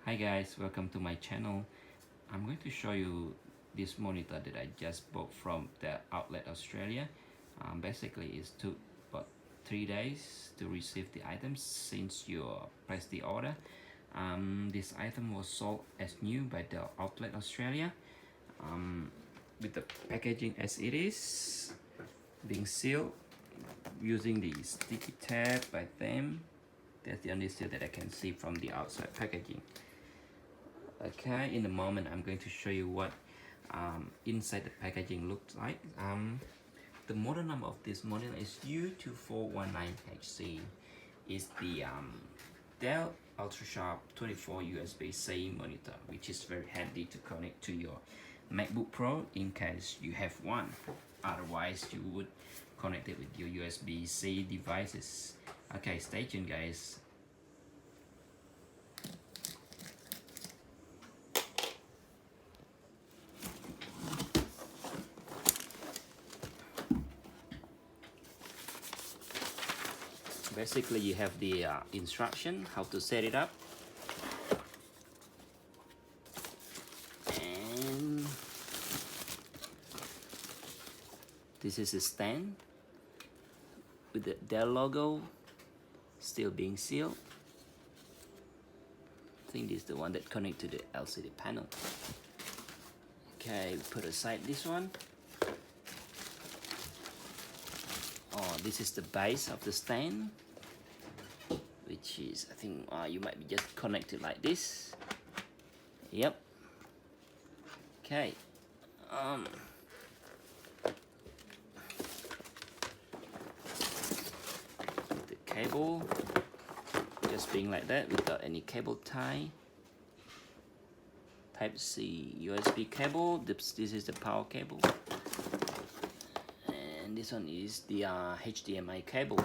Hi guys, welcome to my channel. I'm going to show you this monitor that I just bought from Dell Outlet Australia. Basically it took about 3 days to receive the items since you placed the order. This item was sold as new by Dell Outlet Australia, with the packaging as it is, being sealed using the sticky tab by them. That's the only seal that I can see from the outside packaging. Okay, in a moment I'm going to show you what inside the packaging looks like. The model number of this monitor is U2419HC. It's the Dell UltraSharp 24 USB-C monitor, which is very handy to connect to your Macbook Pro in case you have one. Otherwise, you would connect it with your USB-C devices. Okay, stay tuned guys. Basically, you have the instruction how to set it up, and this is a stand with the Dell logo still being sealed. I think this is the one that connects to the LCD panel. Okay, put aside this one. Oh, this is the base of the stand, which is, I think you might be just connected like this. Yep. Okay. The cable just being like that without any cable tie. Type C USB cable. This is the power cable, and this one is the HDMI cable.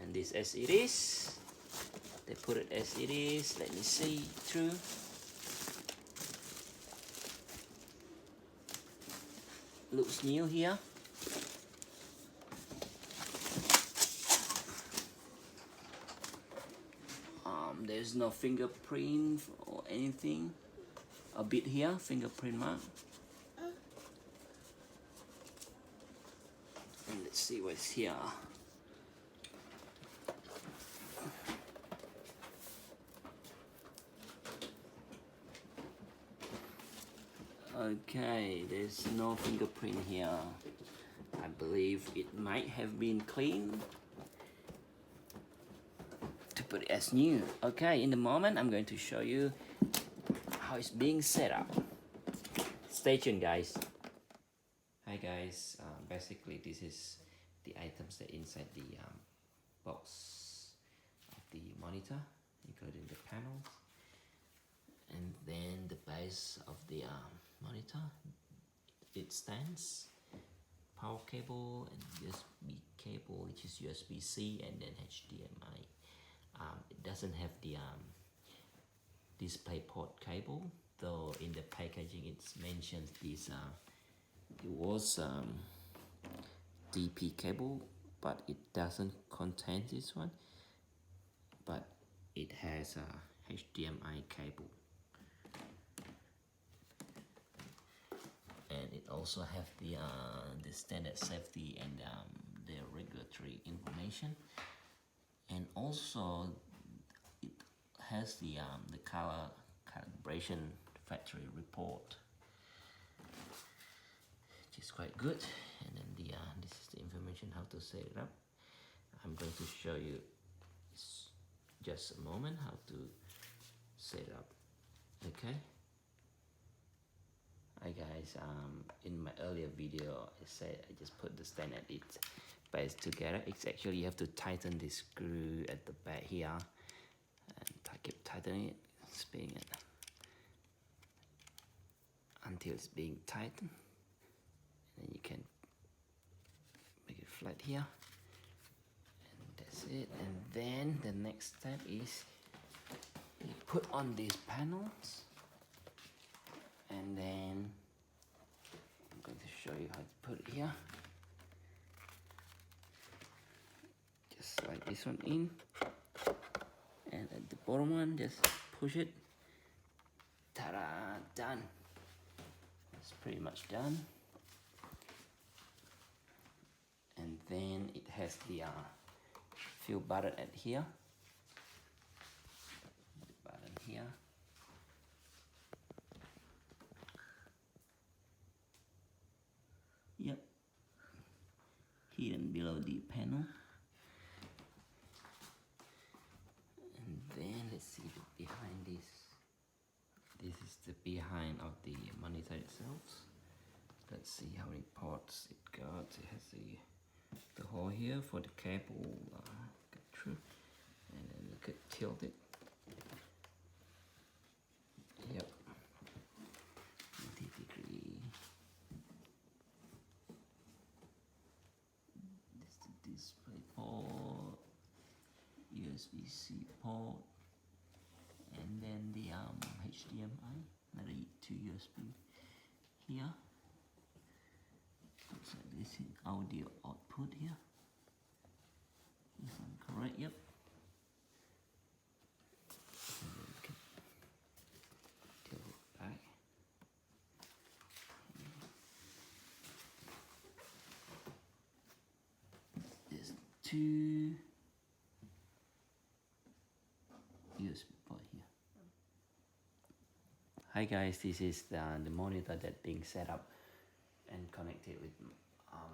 And this as it is. They put it as it is. Let me see through. Looks new here. There's no fingerprint or anything. A bit here, fingerprint mark. And let's see what's here. Okay, there's no fingerprint here. I believe it might have been cleaned to put it as new. Okay, in the moment I'm going to show you how it's being set up. Stay tuned guys. Hi guys, basically this is the items that inside the box of the monitor, including the panels, and then the base of the monitor. It stands, power cable, and USB cable, which is USB-C, and then HDMI. It doesn't have the display port cable, though in the packaging it mentions this it was DP cable, but it doesn't contain this one, but it has a HDMI cable, and it also have the standard safety and the regulatory information, and also it has the color calibration factory report, which is quite good. And then the this is the information how to set it up. I'm going to show you just a moment how to set it up. Okay. Hi guys, in my earlier video I said I just put the stand at its base together. It's actually, you have to tighten this screw at the back here, and keep tightening it, spinning it until it's being tightened, and then you can make it flat here, and that's it. And then the next step is you put on these panels, and then I'm going to show you how to put it here, just so slide this one in, and at the bottom one, just push it. Ta-da! Done. It's pretty much done. And then it has the fill button at here. The button here. Yep. Hidden below the panel. And then let's see the behind this. This is the behind of the monitor itself. Let's see how many ports it got. It has the hole here for the cable get through, and then you could tilt it. Yep, 90°. This is the display port, USB-C port, and then the HDMI, another 2 USB here. Looks like this is audio output here. Is that correct? Yep. And then we can tilt it back. There's 2 USB port here. Hi guys, this is the monitor that being set up and connected with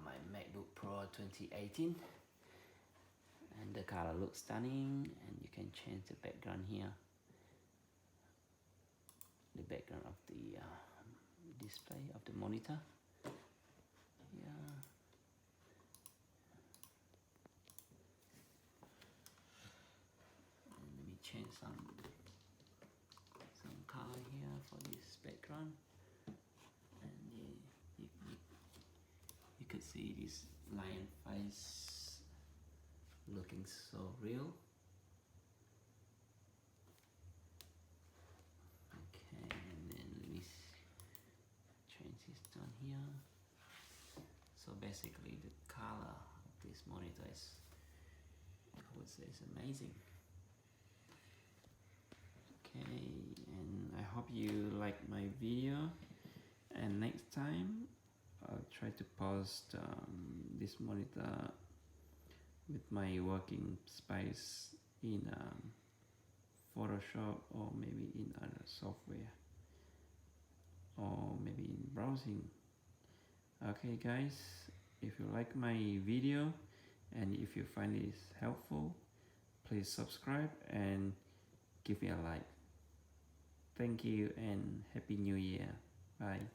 my MacBook Pro 2018, and the color looks stunning, and you can change the background here, the background of the display of the monitor. Yeah. And let me change some color here for this background, and you could see this lion face looking so real. Okay, and then let me change this down here. So basically the color of this monitor is, I would say, is amazing. Okay, and I hope you like my video, and next time I'll try to post this monitor with my working space in Photoshop, or maybe in other software, or maybe in browsing. Okay guys, if you like my video and if you find this helpful, please subscribe and give me a like. Thank you and Happy New Year. Bye.